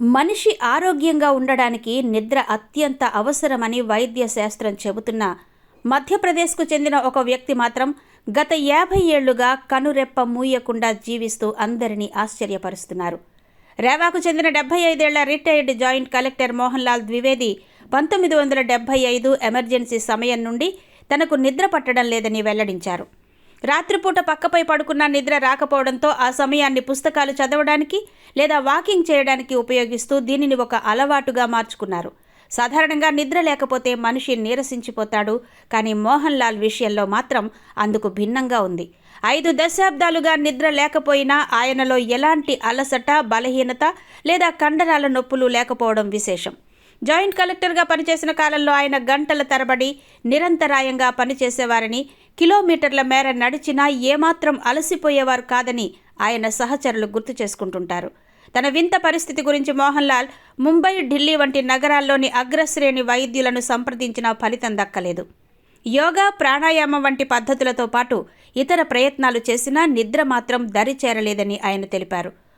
మనిషి ఆరోగ్యంగా ఉండడానికి నిద్ర అత్యంత అవసరమని వైద్య శాస్త్రం చెబుతున్నా మధ్యప్రదేశ్కు చెందిన ఒక వ్యక్తి మాత్రం గత 50 ఏళ్లుగా కనురెప్ప మూయకుండా జీవిస్తూ అందరినీ ఆశ్చర్యపరుస్తున్నారు. రేవాకు చెందిన 75 ఏళ్ల retired joint collector Mohan Lal Dwivedi 1975 emergency సమయం నుండి తనకు నిద్ర పట్టడం లేదని వెల్లడించారు. రాత్రిపూట పక్కపై పడుకున్న నిద్ర రాకపోవడంతో ఆ సమయాన్ని పుస్తకాలు చదవడానికి లేదా వాకింగ్ చేయడానికి ఉపయోగిస్తూ దీనిని ఒక అలవాటుగా మార్చుకున్నారు. సాధారణంగా నిద్ర లేకపోతే మనిషి నీరసించిపోతాడు, కానీ మోహన్ లాల్ విషయంలో మాత్రం అందుకు భిన్నంగా ఉంది. 5 దశాబ్దాలుగా నిద్ర లేకపోయినా ఆయనలో ఎలాంటి అలసట, బలహీనత లేదా కండరాల నొప్పులు లేకపోవడం విశేషం. జాయింట్ కలెక్టర్గా పనిచేసిన కాలంలో ఆయన గంటల తరబడి నిరంతరాయంగా పనిచేసేవారని, కిలోమీటర్ల మేర నడిచినా ఏమాత్రం అలసిపోయేవారు కాదని ఆయన సహచరులు గుర్తు చేసుకుంటుంటారు. తన వింత పరిస్థితి గురించి మోహన్ లాల్ ముంబై, ఢిల్లీ వంటి నగరాల్లోని అగ్రశ్రేణి వైద్యులను సంప్రదించినా ఫలితం దక్కలేదు. యోగా, ప్రాణాయామం వంటి పద్ధతులతో పాటు ఇతర ప్రయత్నాలు చేసినా నిద్ర మాత్రం దరి చేరలేదని ఆయన తెలిపారు.